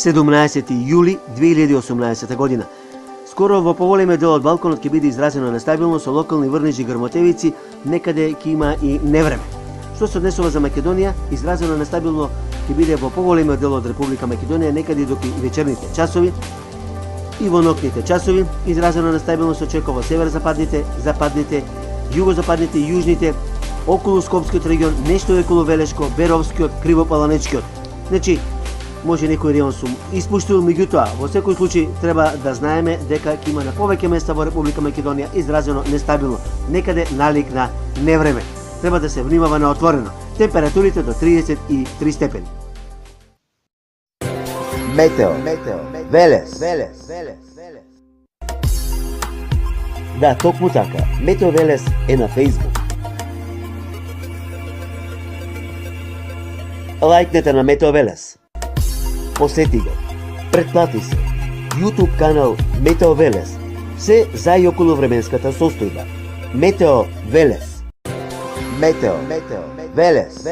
17. јули 2018 година. Скоро во поголемиот дел од Балканот ќе биде изразено нестабилно со локални врнежи грмотевици, некаде ќе има и невреме. Што се однесува за Македонија, изразено нестабилно ќе биде во поголемиот дел од Република Македонија, некаде до вечерните часови и во ноќните часови. Изразено нестабилно се очекува во северозападните, западните, југозападните и јужните, околу Скопскиот регион, нешто околу Велешко, Беровскиот, Кривопаланечкиот. Значи, може некој регион сум испуштил, меѓутоа, во секој случај треба да знаеме дека ќе има на повеќе места во Република Македонија изразено нестабилно, некаде налик на невреме. Треба да се внимава на отворено. Температурите до 33 степени. Метео, Велес. Да, токму така. Метео Велес е на Facebook. Лајкнете на Метео Велес. Посети го. Претплати се. YouTube канал Метео Велес. Се за и околу временската состојба. Метео Велес. Метео Велес.